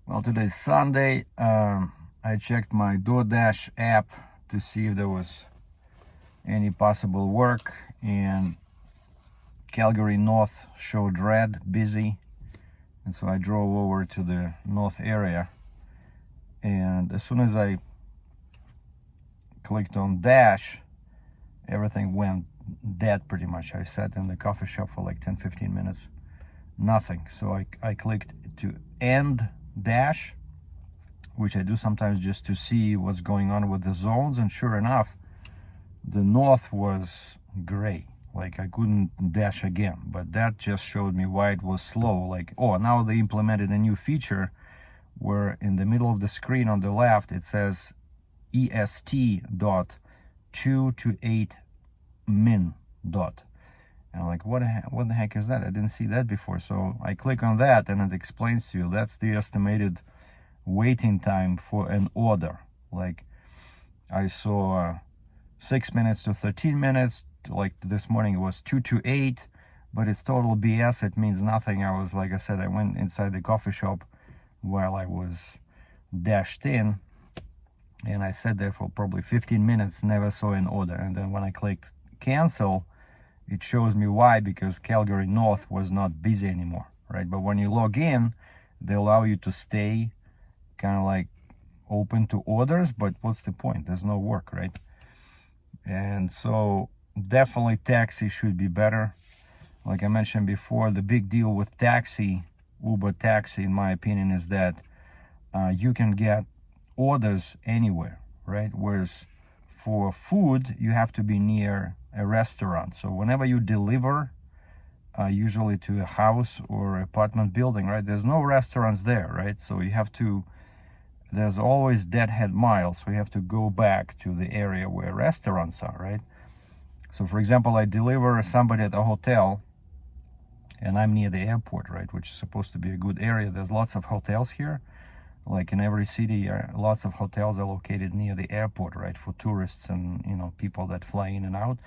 Well, today's Sunday. I checked my DoorDash app to see if there was any possible work, and Calgary North showed red, busy, and so I drove over to the north area. And as soon as I clicked on Dash, everything went dead pretty much. I sat in the coffee shop for like 10-15 minutes, nothing. So I clicked to end Dash, which I do sometimes just to see what's going on with the zones, and sure enough, the north was gray. Like I couldn't dash again, but that just showed me why it was slow. Like, oh, now they implemented a new feature where in the middle of the screen on the left it says EST dot 2 to 8 min dot. And I'm like, what the heck is that? I didn't see that before. So I click on that and it explains to you that's the estimated waiting time for an order. Like I saw 6 minutes to 13 minutes. Like this morning it was 2 to 8, but it's total BS. It means nothing. I was, like I said, I went inside the coffee shop while I was dashed in, and I sat there for probably 15 minutes, never saw an order. And then when I clicked cancel, it shows me why, because Calgary North was not busy anymore, right? But when you log in, they allow you to stay kind of like open to orders, but what's the point? There's no work, right? And so definitely taxi should be better. Like I mentioned before, the big deal with taxi, Uber taxi, in my opinion, is that you can get orders anywhere, right? Whereas for food, you have to be near a restaurant. So whenever you deliver, usually to a house or apartment building, right, there's no restaurants there, right? So you have to, there's always deadhead miles. So you have to go back to the area where restaurants are, right? So for example, I deliver somebody at a hotel and I'm near the airport, right, which is supposed to be a good area. There's lots of hotels here. Like in every city, lots of hotels are located near the airport, right, for tourists and, you know, people that fly in and out.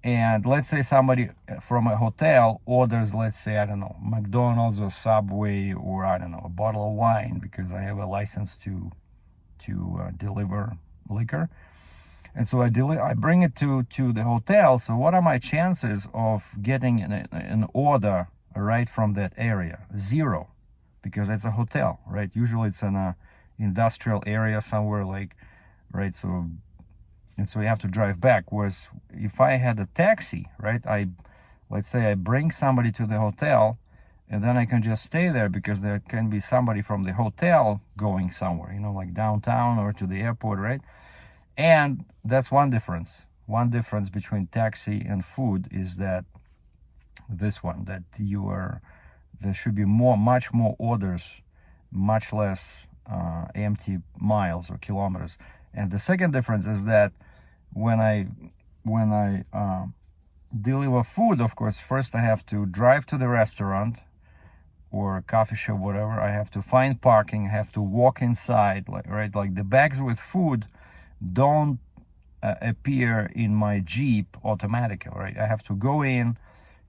And let's say somebody from a hotel orders, let's say, I don't know, McDonald's or Subway, or I don't know, a bottle of wine, because I have a license to deliver liquor. And so I bring it to the hotel. So what are my chances of getting an order right from that area? Zero, because it's a hotel, right? Usually it's in a industrial area somewhere, like, right? So, and so you have to drive back. Whereas if I had a taxi, right, let's say I bring somebody to the hotel, and then I can just stay there, because there can be somebody from the hotel going somewhere, you know, like downtown or to the airport, right? And that's one difference. One difference between taxi and food is that this one, that there should be much more orders, much less empty miles or kilometers. And the second difference is that when I deliver food, of course, first I have to drive to the restaurant or coffee shop, whatever. I have to find parking. I have to walk inside, like, right? Like the bags with food don't appear in my Jeep automatically, right? I have to go in.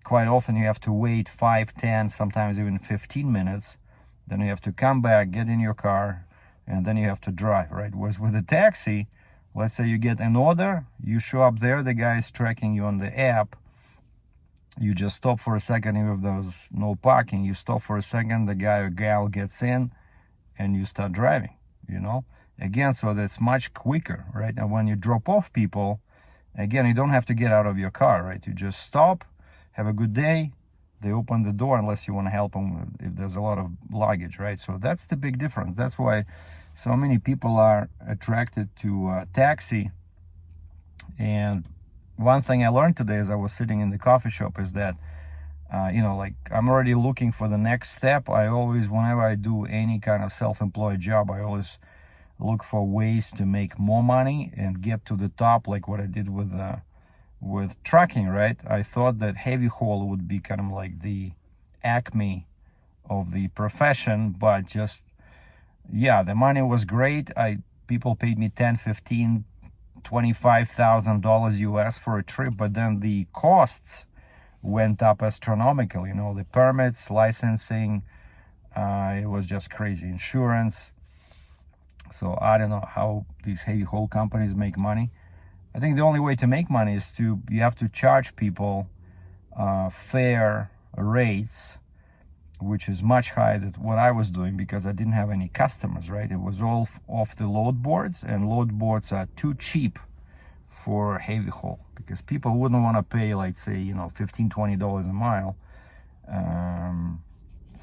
Quite often you have to wait 5, 10, sometimes even 15 minutes. Then you have to come back, get in your car, and then you have to drive, right? Whereas with a taxi, let's say you get an order, you show up there, the guy is tracking you on the app. You just stop for a second, even if there's no parking, you stop for a second, the guy or gal gets in, and you start driving, you know? Again, so that's much quicker, right? And when you drop off people, again, you don't have to get out of your car, right? You just stop, have a good day. They open the door, unless you want to help them if there's a lot of luggage, right? So that's the big difference. That's why so many people are attracted to taxi. And one thing I learned today as I was sitting in the coffee shop is that, you know, like I'm already looking for the next step. I always, whenever I do any kind of self-employed job, I always look for ways to make more money and get to the top, like what I did with trucking, right? I thought that heavy haul would be kind of like the acme of the profession, but just, yeah, the money was great. People paid me $10, $15, $25,000 US for a trip, but then the costs went up astronomically, you know, the permits, licensing, It was just crazy. Insurance. So I don't know how these heavy haul companies make money. I think the only way to make money is you have to charge people fair rates, which is much higher than what I was doing because I didn't have any customers, right? It was all off the load boards, and load boards are too cheap for heavy haul because people wouldn't want to pay, like, say, $15-20 a mile.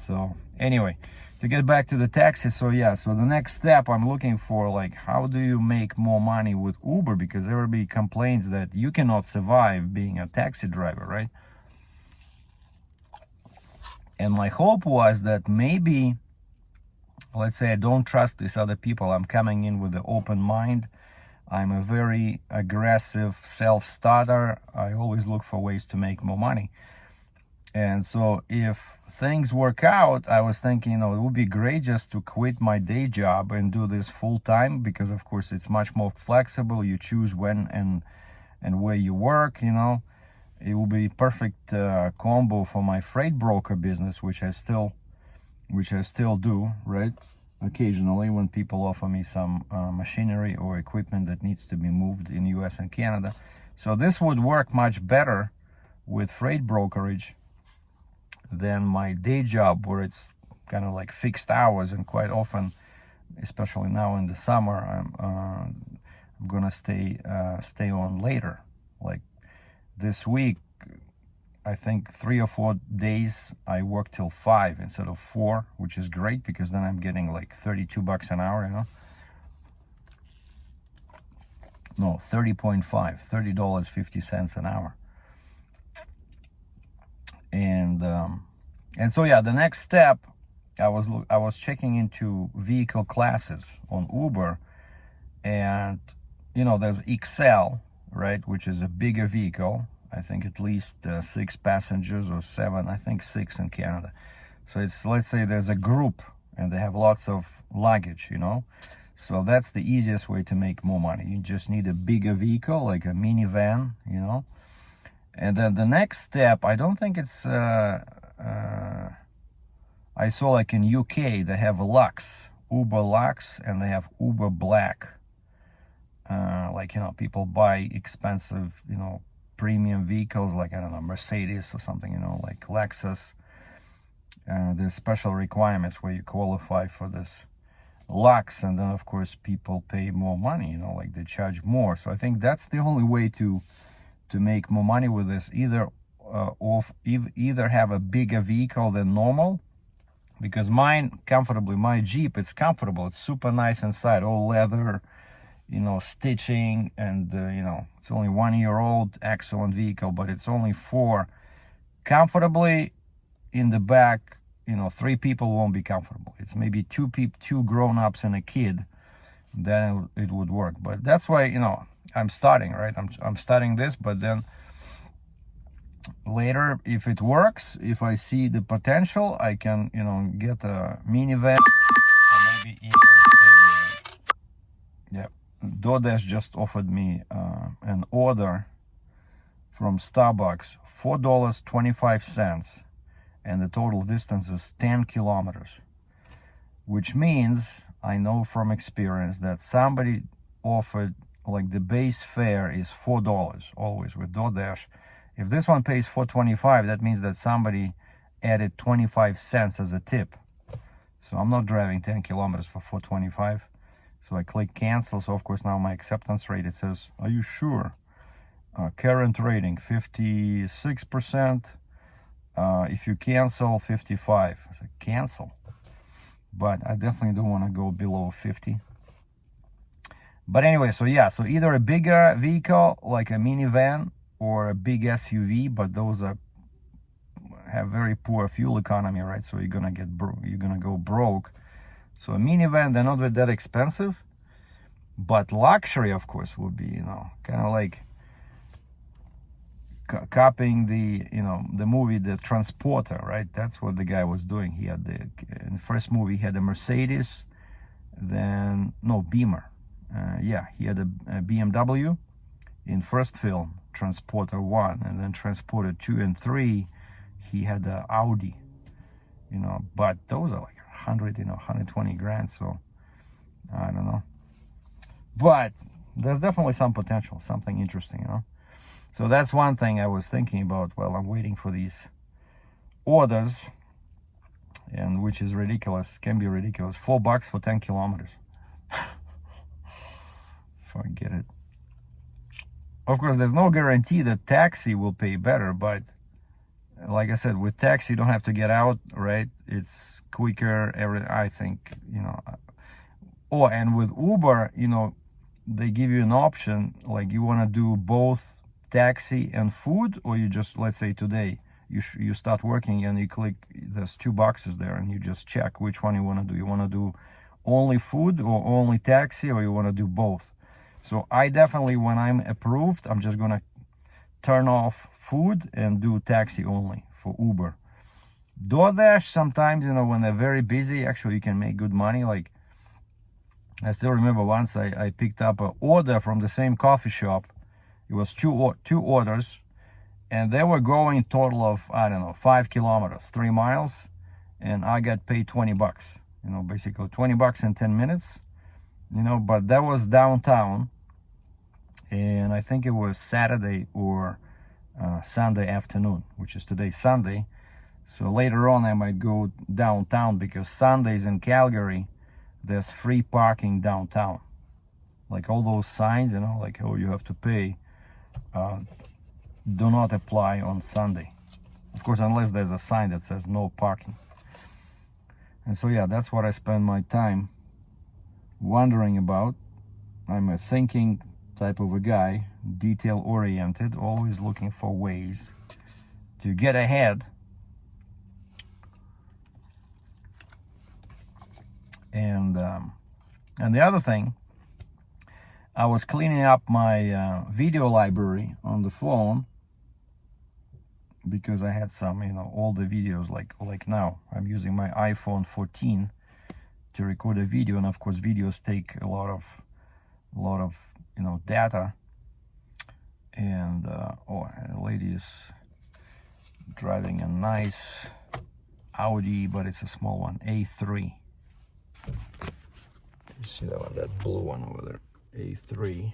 So anyway, to get back to the taxi, so the next step I'm looking for, like, how do you make more money with Uber, because everybody complains that you cannot survive being a taxi driver, right? And my hope was that maybe, let's say I don't trust these other people, I'm coming in with an open mind, I'm a very aggressive self-starter, I always look for ways to make more money. And so if things work out, I was thinking, it would be great just to quit my day job and do this full time, because of course it's much more flexible. You choose when and where you work, It will be perfect combo for my freight broker business, which I still do, right? Occasionally when people offer me some machinery or equipment that needs to be moved in US and Canada. So this would work much better with freight brokerage than my day job, where it's kind of like fixed hours, and quite often, especially now in the summer, I'm gonna stay on later. Like this week, I think 3 or 4 days I work till 5 instead of 4, which is great because then I'm getting like $32 an hour, No, 30.5, $30.50 an hour. And so the next step, I was checking into vehicle classes on Uber, and there's XL, right, which is a bigger vehicle. I think at least 6 passengers or 7. I think 6 in Canada. So let's say there's a group and they have lots of luggage, So that's the easiest way to make more money. You just need a bigger vehicle, like a minivan, And then the next step, I don't think it's, I saw like in UK, they have Lux, Uber Lux, and they have Uber Black. People buy expensive, premium vehicles, like, I don't know, Mercedes or something, like Lexus. There's special requirements where you qualify for this Lux, and then of course people pay more money, like they charge more. So I think that's the only way to make more money with this, either have a bigger vehicle than normal, because my Jeep, it's comfortable, it's super nice inside, all leather, stitching, and it's only 1 year old, excellent vehicle, but it's only 4 comfortably. In the back, 3 people won't be comfortable. It's maybe 2 grown-ups and a kid, then it would work. But that's why I'm starting, right? I'm starting this, but then later, if it works, if I see the potential, I can get a minivan, or maybe even DoorDash just offered me an order from Starbucks, $4.25, and the total distance is 10 kilometers, which means, I know from experience, that somebody offered, like, the base fare is $4 always with DoorDash. If this one pays $4.25, that means that somebody added 25 cents as a tip. So I'm not driving 10 kilometers for $4.25. So I click cancel. So of course now my acceptance rate, it says, are you sure? Current rating 56%. If you cancel, 55. I said cancel, but I definitely don't want to go below 50. But anyway, so either a bigger vehicle like a minivan or a big SUV, but those have very poor fuel economy, right? So you're gonna go broke. So a minivan, they're not that expensive, but luxury, of course, would be, kind of like copying the movie The Transporter, right? That's what the guy was doing. He had in the first movie, he had a Mercedes, Beamer. He had a BMW. In first film, Transporter 1, and then Transporter 2 and 3, he had an Audi. you know, but those are like 100, you know, 120 grand. So I don't know, but there's definitely some potential, something interesting, you know. So that's one thing I was thinking about while I'm waiting for these orders, and which is ridiculous, can be ridiculous. $4 for 10 kilometers. Forget it. Of course, there's no guarantee that taxi will pay better, but like I said, with taxi you don't have to get out, right? It's quicker, I think, you know. Oh, and with Uber, you know, they give you an option, like you want to do both taxi and food, or you just, let's say today you start working and you click, there's 2 boxes there, and you just check which one you want to do. You want to do only food or only taxi, or you want to do both. So I definitely, when I'm approved, I'm just gonna turn off food and do taxi only for Uber. DoorDash, sometimes, you know, when they're very busy, actually you can make good money. Like I still remember once I picked up an order from the same coffee shop. It was two orders, and they were going total of, I don't know, 5 kilometers, 3 miles, and I got paid $20. You know, basically $20 in 10 minutes. You know, but that was downtown, and I think it was Saturday or Sunday afternoon, which is today, Sunday. So later on I might go downtown, because Sundays in Calgary there's free parking downtown. Like all those signs, you know, like, oh, you have to pay, do not apply on Sunday. Of course, unless there's a sign that says no parking. And so yeah, that's what I spend my time wondering about. I'm a thinking type of a guy, detail oriented, always looking for ways to get ahead. And the other thing, I was cleaning up my video library on the phone, because I had some, you know, older videos, like now I'm using my iPhone 14 to record a video, and of course videos take a lot of you know, data. And oh, a lady is driving a nice Audi, but it's a small one, A3. You see that one, that blue one over there, A3.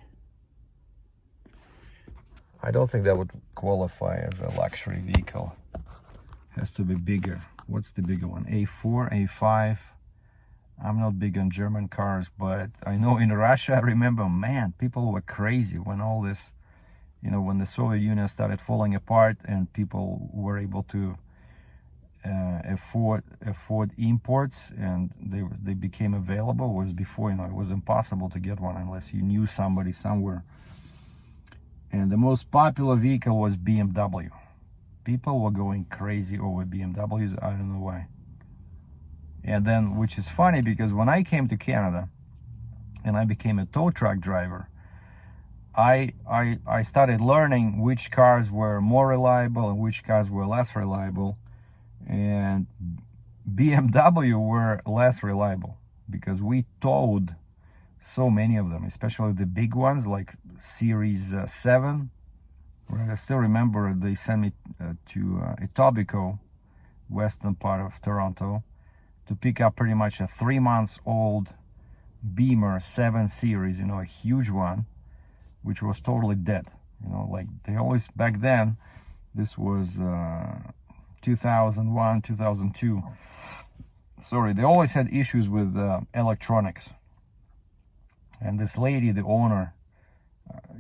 I don't think that would qualify as a luxury vehicle. Has to be bigger. What's the bigger one? A4, A5. I'm not big on German cars, but I know in Russia, I remember, man, people were crazy when all this, you know, when the Soviet Union started falling apart and people were able to afford imports, and they became available. Was before, you know, it was impossible to get one unless you knew somebody somewhere. And the most popular vehicle was BMW. People were going crazy over BMWs. I don't know why. And then, which is funny, because when I came to Canada and I became a tow truck driver, I started learning which cars were more reliable and which cars were less reliable. And BMW were less reliable, because we towed so many of them, especially the big ones like Series 7. Right? I still remember they sent me to Etobicoke, western part of Toronto, to pick up pretty much a 3-month-old Beamer 7 Series, you know, a huge one, which was totally dead. You know, like they always, back then, this was 2001, 2002. Sorry, they always had issues with electronics. And this lady, the owner,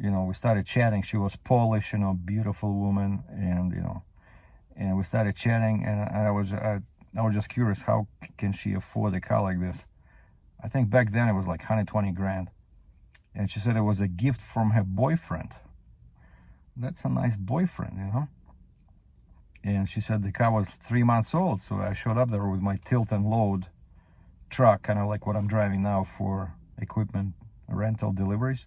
you know, we started chatting. She was Polish, you know, beautiful woman, and you know, and we started chatting, and I was just curious, how can she afford a car like this? I think back then it was like 120 grand. And she said it was a gift from her boyfriend. That's a nice boyfriend, you know. And she said the car was 3 months old. So I showed up there with my tilt and load truck, kind of like what I'm driving now for equipment rental deliveries.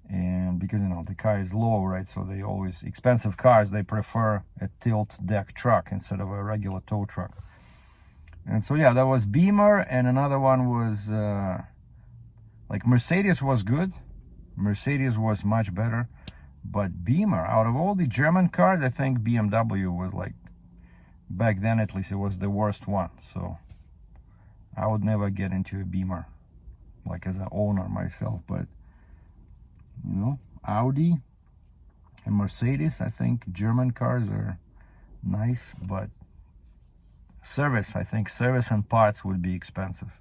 And because, you know, the car is low, right? So they always, expensive cars, they prefer a tilt deck truck instead of a regular tow truck. And so, yeah, that was Beamer. And another one was, like Mercedes was good. Mercedes was much better. But Beamer, out of all the German cars, I think BMW was like back then at least it was the worst one. So I would never get into a Beamer, like as an owner myself. But you know, Audi and Mercedes, I think German cars are nice, but service, I think service and parts would be expensive.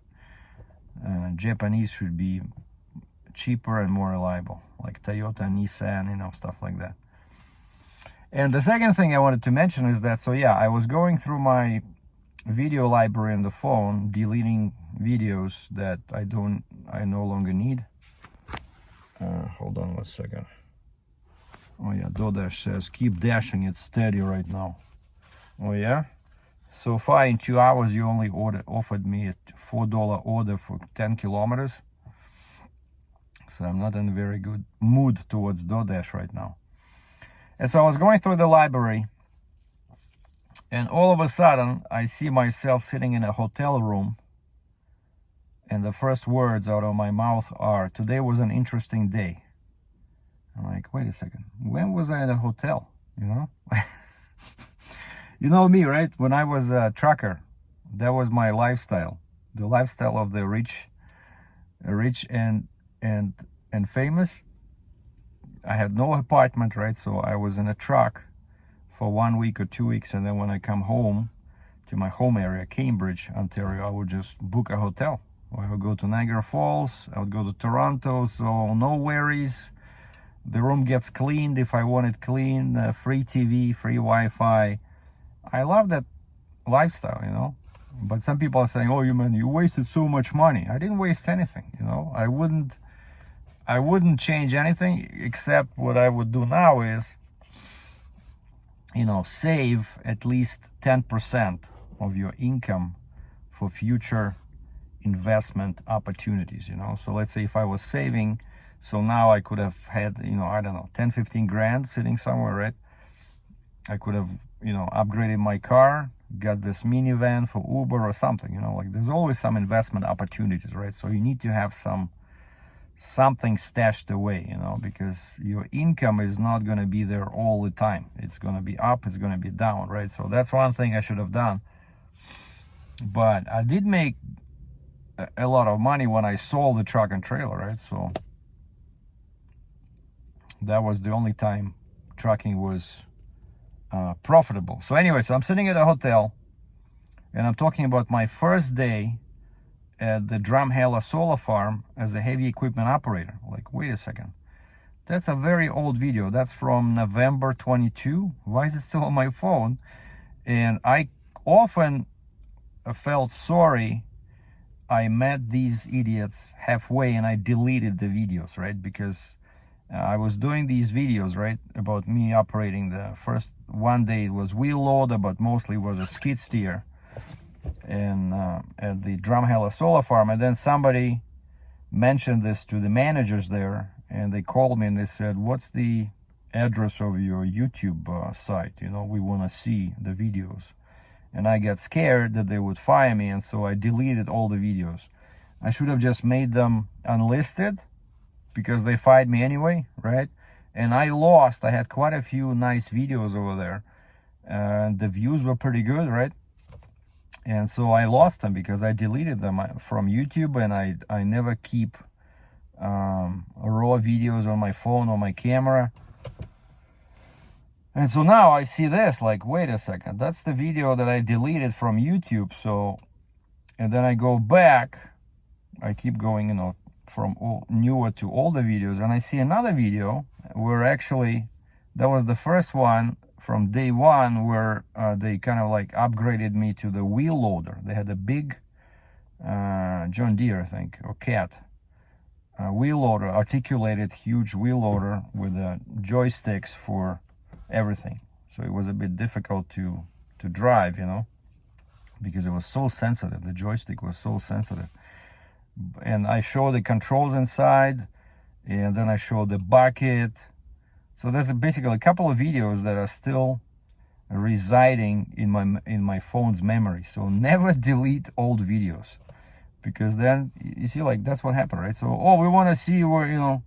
Japanese should be cheaper and more reliable, like Toyota, Nissan, you know, stuff like that. And the second thing I wanted to mention is that, so yeah, I was going through my video library on the phone, deleting videos that I no longer need. Hold on 1 second. Oh yeah, DoorDash says keep dashing, it's steady right now. Oh yeah. So far in 2 hours you only offered me a $4 order for 10 kilometers. So I'm not in a very good mood towards DoorDash right now. And so I was going through the library, and all of a sudden I see myself sitting in a hotel room, and the first words out of my mouth are, "Today was an interesting day." I'm like, wait a second, when was I in a hotel? You know? You know me, right? When I was a trucker, that was my lifestyle. The lifestyle of the rich and famous. I had no apartment, right? So I was in a truck for 1 week or 2 weeks, and then when I come home to my home area, Cambridge, Ontario, I would just book a hotel. I would go to Niagara Falls, I would go to Toronto, so no worries. The room gets cleaned if I want it clean, free TV, free Wi-Fi. I love that lifestyle, you know. But some people are saying, "Oh, you wasted so much money." I didn't waste anything, you know. I wouldn't change anything, except what I would do now is, you know, save at least 10% of your income for future investment opportunities, you know. So let's say if I was saving, so now I could have had, you know, I don't know, 10, 15 grand sitting somewhere, right? I could have, you know, upgraded my car, got this minivan for Uber or something, you know, like there's always some investment opportunities, right? So you need to have something stashed away, you know, because your income is not going to be there all the time. It's going to be up, it's going to be down, right? So that's one thing I should have done. But I did make a lot of money when I sold the truck and trailer, right? So that was the only time trucking was profitable. So anyway, so I'm sitting at a hotel, and I'm talking about my first day at the Drumheller solar farm as a heavy equipment operator. Like, wait a second, that's a very old video. That's from November 22. Why is it still on my phone? And I often felt sorry I met these idiots halfway and I deleted the videos, right? Because I was doing these videos, right, about me operating the first one day it was wheel loader, but mostly was a skid steer, and at the Drumheller solar farm. And then somebody mentioned this to the managers there, and they called me and they said, "What's the address of your YouTube site? You know, we want to see the videos." And I got scared that they would fire me, and so I deleted all the videos. I should have just made them unlisted, because they fired me anyway, right? And I had quite a few nice videos over there, and the views were pretty good, right? And so I lost them because I deleted them from YouTube, and I never keep raw videos on my phone or my camera. And so now I see this, like, wait a second, that's the video that I deleted from YouTube. So, and then I go back, I keep going, you know, from newer to older videos, and I see another video where actually that was the first one from day one, where they kind of like upgraded me to the wheel loader. They had a big John Deere, I think, or Cat wheel loader, articulated huge wheel loader with joysticks for everything. So it was a bit difficult to drive, you know, because it was so sensitive. The joystick was so sensitive. And I show the controls inside, and then I show the bucket. So there's basically a couple of videos that are still residing in my phone's memory. So never delete old videos, because then you see, like, that's what happened, right? So, we want to see where, you know,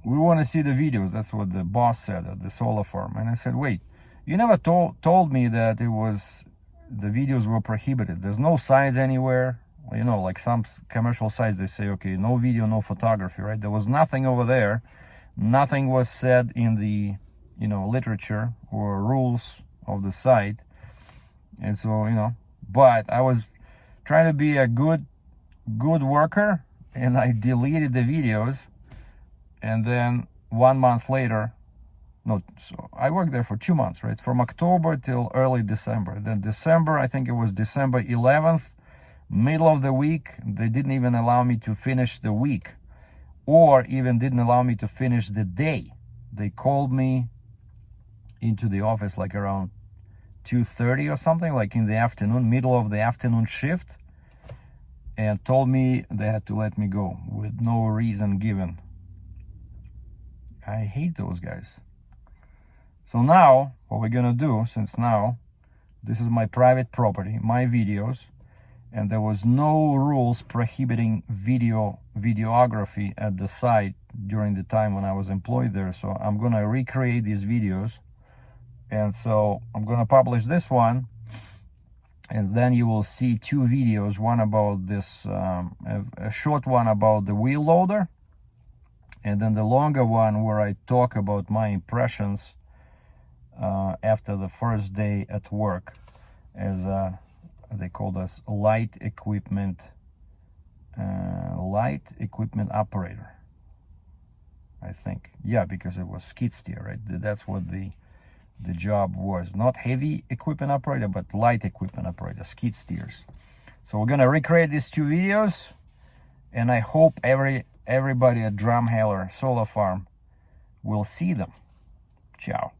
we want to see the videos. That's what the boss said at the solar farm. And I said, wait, You never told me that it was, the videos were prohibited. There's no signs anywhere. You know, like some commercial sites, they say, okay, no video, no photography, right? There was nothing over there. Nothing was said in the, you know, literature or rules of the site. And so, you know, but I was trying to be a good worker, and I deleted the videos. And then 1 month later, no, so I worked there for 2 months, right? From October till early December. Then December, I think it was December 11th, middle of the week, they didn't even allow me to finish the week, or even didn't allow me to finish the day. They called me into the office like around 2:30 or something, like in the afternoon, middle of the afternoon shift, and told me they had to let me go with no reason given. I hate those guys. So now, what we're gonna do, since now this is my private property, my videos, and there was no rules prohibiting videography at the site during the time when I was employed there. So I'm gonna recreate these videos, and so I'm gonna publish this one, and then you will see 2 videos, one about this, a short one about the wheel loader, and then the longer one where I talk about my impressions after the first day at work as they called us light equipment operator, I think. Yeah, because it was skid steer, right? That's what the job was. Not heavy equipment operator, but light equipment operator, skid steers. So we're gonna recreate these 2 videos, and I hope everybody at Drumheller Solar Farm will see them. Ciao.